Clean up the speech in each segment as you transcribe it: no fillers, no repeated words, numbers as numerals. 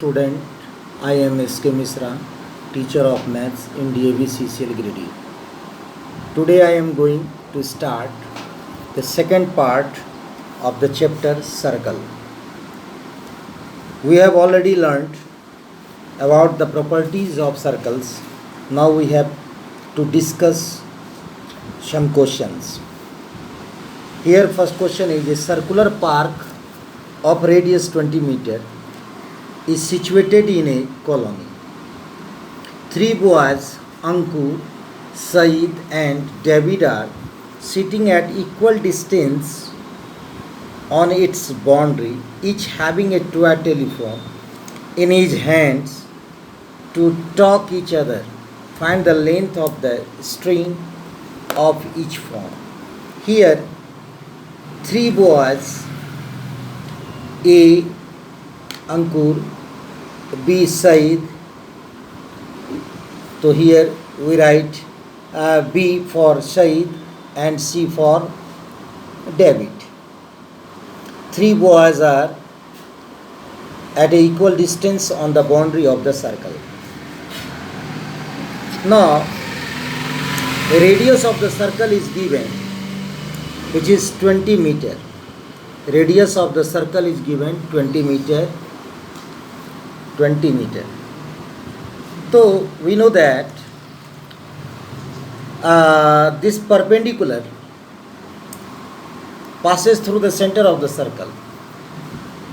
Student, I am S.K. Misra, teacher of maths in DAV CCL Grade E. Today I am going to start the second part of the chapter Circle. We have already learned about the properties of circles. Now we have to discuss some questions. Here first question is: a circular park of radius 20 meter is situated in a colony. Three boys, Ankur, Saeed and David, are sitting at equal distance on its boundary, each having a toy telephone in his hands to talk each other. Find the length of the string of each phone. Here, three boys, A. Ankur, B. Said. So here we write B for Said and C for David. Three boys are at an equal distance on the boundary of the circle. Now, the radius of the circle is given, which is 20 meter. Radius of the circle is given 20 meter. So we know that this perpendicular passes through the center of the circle,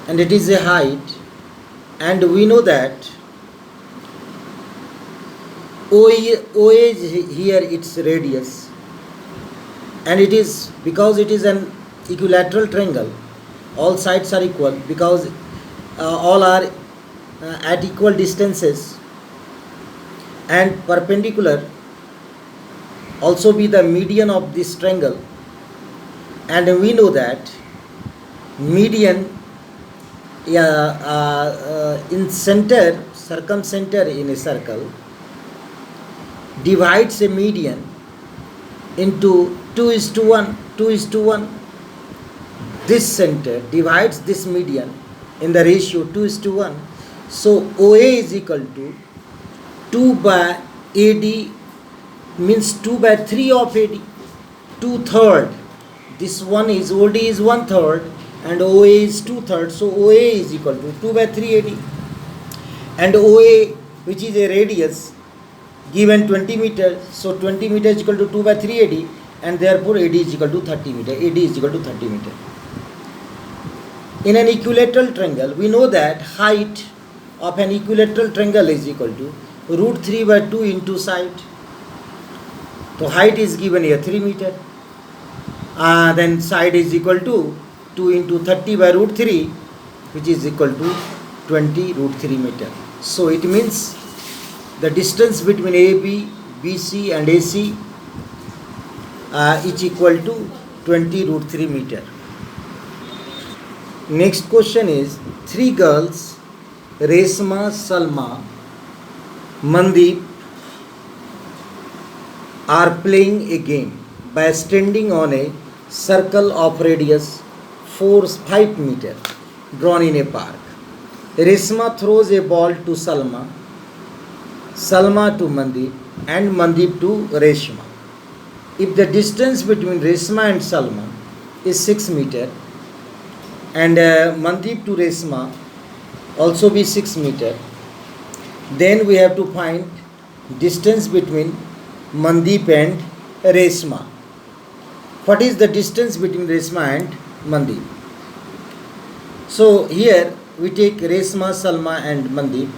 and it is a height, and we know that OA is here its radius, and it is because it is an equilateral triangle, all sides are equal because all are at equal distances, and perpendicular also be the median of this triangle, and we know that median in center, circumcenter in a circle divides a median into 2:1. This center divides this median in the ratio 2:1. So OA is equal to 2 by AD, means 2 by 3 of AD, 2/3. This one is OD is 1/3 and OA is 2/3. So OA is equal to 2 by 3 AD. And OA, which is a radius given 20 meter, so 20 meter is equal to 2 by 3 AD, and therefore AD is equal to 30 meter. AD is equal to 30 meter. In an equilateral triangle, we know that height of an equilateral triangle is equal to √3 by 2 into side. So height is given here 3 meter. Then side is equal to 2 into 30 by √3, which is equal to 20 √3 meter. So it means the distance between AB, BC and AC is equal to 20 √3 meter. Next question is: three girls, Resma, Salma, Mandeep, are playing a game by standing on a circle of radius 5 meter drawn in a park. Resma throws a ball to Salma, Salma to Mandeep, and Mandeep to Resma. If the distance between Resma and Salma is 6 meter, and Mandeep to Resma also be 6 meter, then we have to find distance between Mandeep and Resma. What is the distance between Resma and Mandeep? So here we take Resma, Salma and Mandeep.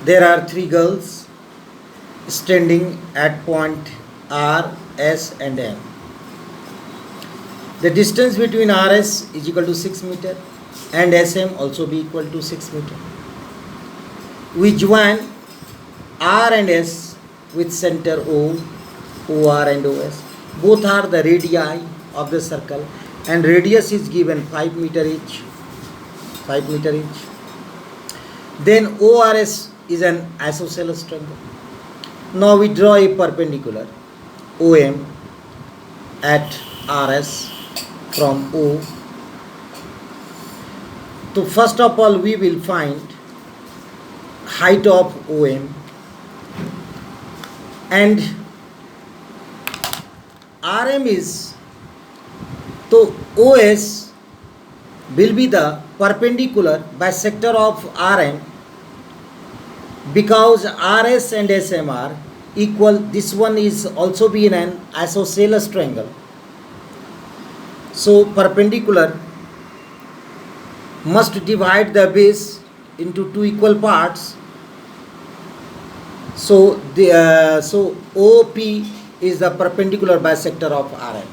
There are three girls standing at point R, S and M. The distance between RS is equal to 6 meter and SM also be equal to 6 meter. We join R and S with center O, OR and OS. Both are the radii of the circle, and radius is given 5 meter each. Then ORS is an isosceles triangle. Now we draw a perpendicular OM at RS from O So first of all we will find height of OM, and RM is, so OS will be the perpendicular bisector of RM, because RS and SM are equal. This one is also be in an isosceles triangle. So perpendicular must divide the base into two equal parts. So so OP is the perpendicular bisector of RM.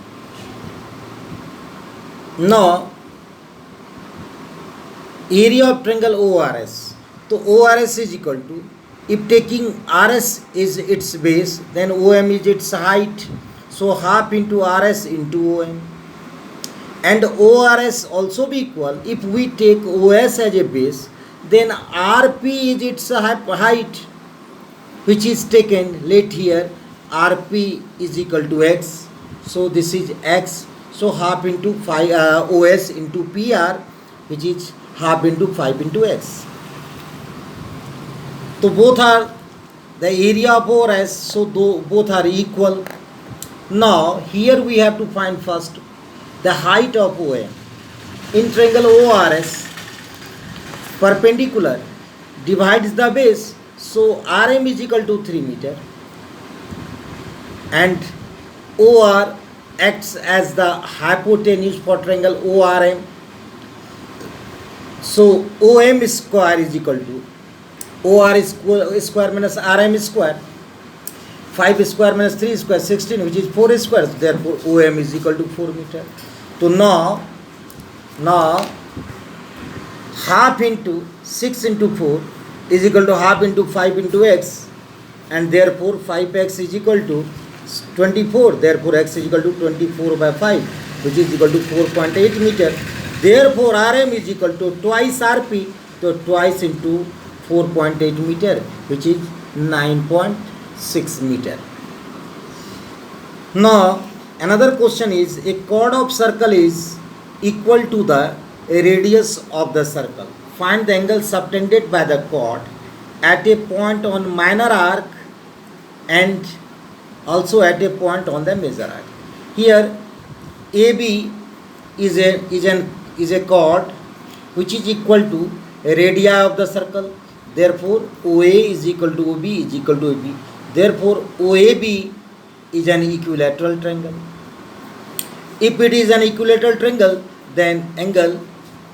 Now area of triangle ORS. So ORS is equal to, if taking RS is its base, then OM is its height. So half into RS into OM. And ORS also be equal, if we take OS as a base, then RP is its height, which is taken, let here RP is equal to X. So this is X. So half into 5 OS into PR, which is half into 5 into X. So both are the area of ORS, so both are equal. Now here we have to find first the height of OM. In triangle ORS, perpendicular divides the base, so RM is equal to 3 meter, and OR acts as the hypotenuse for triangle ORM. So OM square is equal to OR square minus RM square. 5 square minus 3 square, 16, which is 4 squares. Therefore OM is equal to 4 meter. So now half into 6 into 4 is equal to half into 5 into X, and therefore 5X is equal to 24. Therefore X is equal to 24 by 5, which is equal to 4.8 meter. Therefore RM is equal to twice RP, so twice into 4.8 meter, which is 9.6 meter. Now another question is, a chord of circle is equal to the radius of the circle. Find the angle subtended by the chord at a point on minor arc and also at a point on the major arc. Here AB is a chord which is equal to radii of the circle. Therefore OA is equal to OB is equal to AB. Therefore OAB is an equilateral triangle. If it is an equilateral triangle, then angle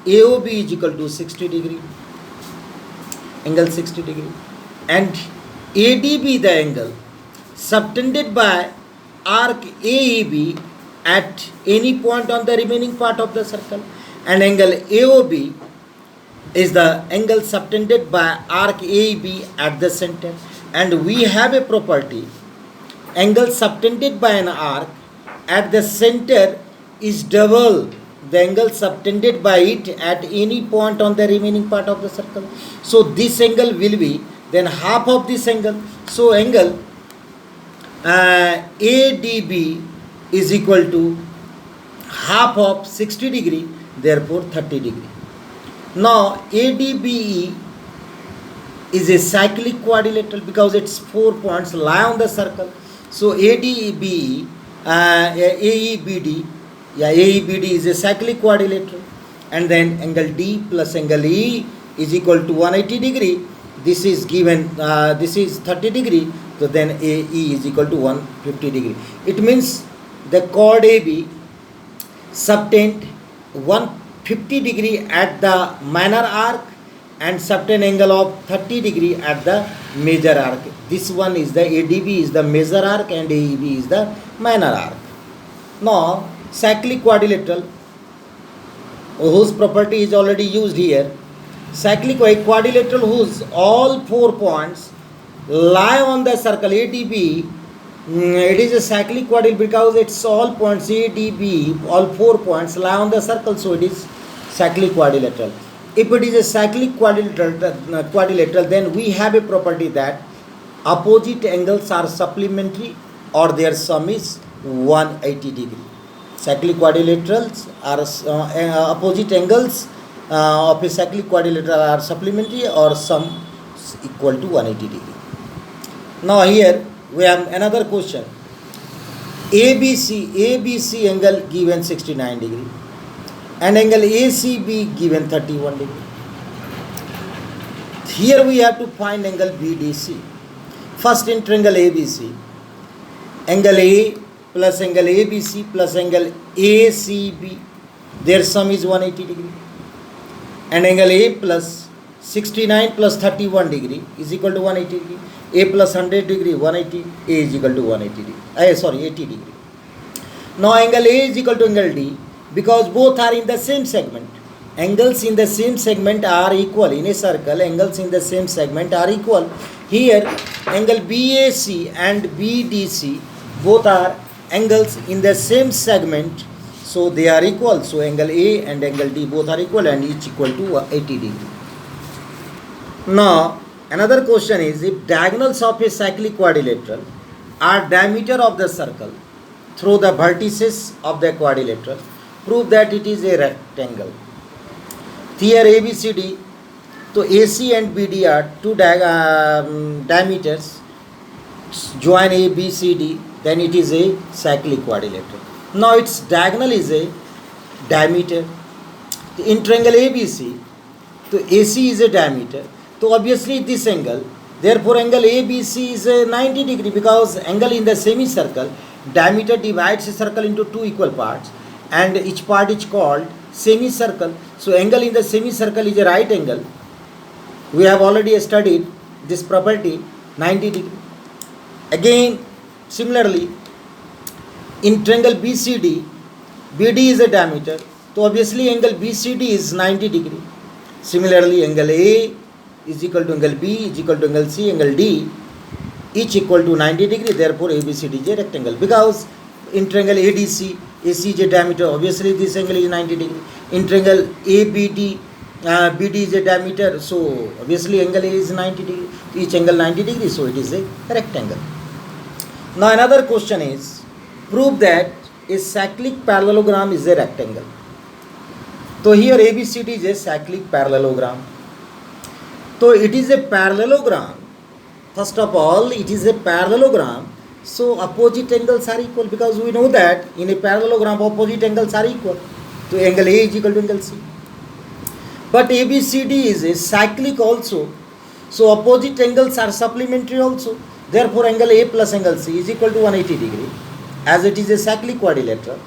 AOB is equal to 60 degree. Angle 60 degree. And ADB, the angle subtended by arc AEB at any point on the remaining part of the circle, and angle AOB is the angle subtended by arc AEB at the center. And we have a property, angle subtended by an arc at the center is double the angle subtended by it at any point on the remaining part of the circle. So this angle will be then half of this angle. So angle ADB is equal to half of 60 degree, therefore 30 degree. Now ADBE is a cyclic quadrilateral because its 4 points lie on the circle. So ADBE, AEBD is a cyclic quadrilateral, and then angle D plus angle E is equal to 180 degree. This is given, this is 30 degree, so then AE is equal to 150 degree. It means the chord AB subtend 150 degree at the minor arc and subtend angle of 30 degree at the major arc. This one is the ADB is the major arc and AEB is the minor arc. Now cyclic quadrilateral, whose property is already used here. Cyclic quadrilateral whose all 4 points lie on the circle ADB. It is a cyclic quadrilateral because its all points ADB, all 4 points lie on the circle, so it is cyclic quadrilateral. If it is a cyclic quadrilateral, then we have a property that opposite angles are supplementary or their sum is 180 degree. Cyclic quadrilaterals are opposite angles of a cyclic quadrilateral are supplementary or sum equal to 180 degree. Now here we have another question. ABC angle given 69 degree and angle ACB given 31 degree. Here we have to find angle BDC. First in triangle ABC, angle A plus angle ABC plus angle ACB, their sum is 180 degree. And angle A plus 69 plus 31 degree is equal to 180 degree. A plus 100 degree 180, A is equal to 180 degree. 80 degree. Now angle A is equal to angle D because both are in the same segment. Angles in the same segment are equal. In a circle, angles in the same segment are equal. Here, angle BAC and BDC both are angles in the same segment, so they are equal. So angle A and angle D both are equal and each equal to 80 degree. Now, another question is, if diagonals of a cyclic quadrilateral are diameter of the circle through the vertices of the quadrilateral, prove that it is a rectangle. Here ABCD, so AC and BD are two diameters, join ABCD, then it is a cyclic quadrilateral. Now its diagonal is a diameter. In triangle ABC, so AC is a diameter, so obviously this angle, therefore angle ABC is a 90 degree because angle in the semicircle, diameter divides a circle into two equal parts and each part is called semicircle. So angle in the semicircle is a right angle. We have already studied this property, 90 degree. Again, similarly, in triangle BCD, BD is a diameter, so obviously angle BCD is 90 degree. Similarly, angle A is equal to angle B is equal to angle C, angle D, each equal to 90 degree. Therefore, ABCD is a rectangle because in triangle ADC, AC is a diameter, obviously this angle is 90 degree. In triangle ABD, BD is a diameter, so obviously angle A is 90 degree, each angle 90 degree, so it is a rectangle. Now another question is, prove that a cyclic parallelogram is a rectangle. So here ABCD is a cyclic parallelogram. So it is a parallelogram. First of all, it is a parallelogram. So opposite angles are equal because we know that in a parallelogram opposite angles are equal. So angle A is equal to angle C. But ABCD is a cyclic also. So opposite angles are supplementary also. Therefore angle A plus angle C is equal to 180 degree as it is a cyclic quadrilateral.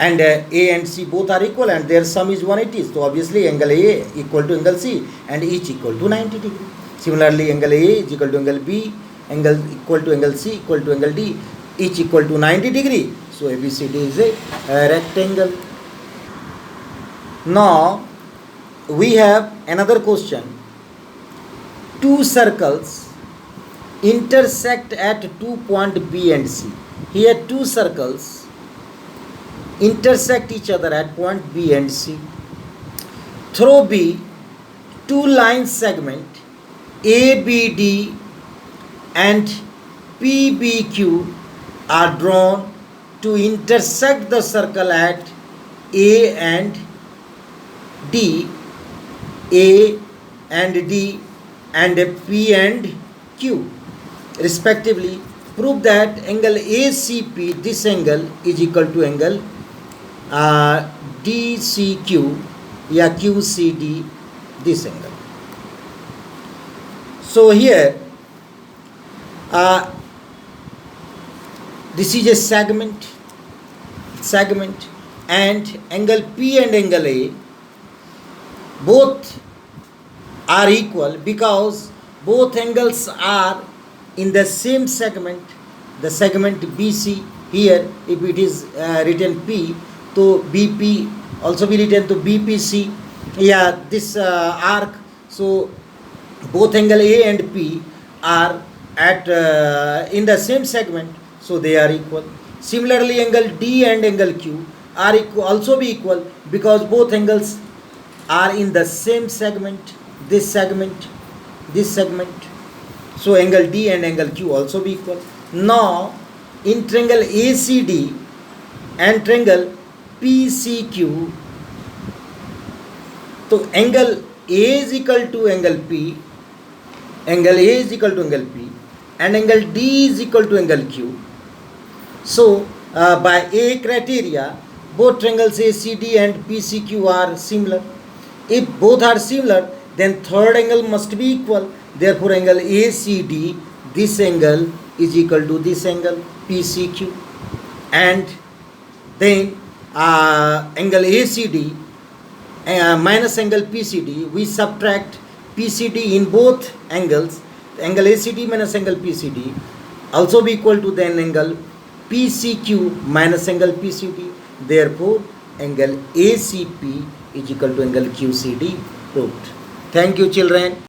And A and C both are equal and their sum is 180. So obviously angle A equal to angle C and each equal to 90 degree. Similarly angle A is equal to angle B, angle equal to angle C equal to angle D, each equal to 90 degree. So ABCD is a rectangle. Now we have another question. Two circles intersect at 2 points B and C. Here two circles intersect each other at point B and C. Through B, two line segment ABD and PBQ are drawn to intersect the circle at A and D, A and D and P and Q respectively. Prove that angle ACP, this angle is equal to angle DCQ, QCD, this angle. So here this is a segment and angle P and angle A both are equal because both angles are in the same segment, the segment BC. Here if it is written P, so BP also be written to BPC, this arc. So both angle A and P are at in the same segment, so they are equal. Similarly angle D and angle Q are also be equal because both angles are in the same segment, this segment. So angle D and angle Q also be equal. Now in triangle ACD and triangle PCQ, तो angle A is equal to angle P, angle A is equal to angle P, and angle D is equal to angle Q. So by A criteria, both triangles ACD and PCQ are similar. If both are similar, then third angle must be equal. Therefore, angle ACD, this angle is equal to this angle PCQ, and then angle ACD minus angle PCD, we subtract PCD in both angles. The angle ACD minus angle PCD also be equal to then angle PCQ minus angle PCD. Therefore, angle ACP is equal to angle QCD proved. Thank you, children.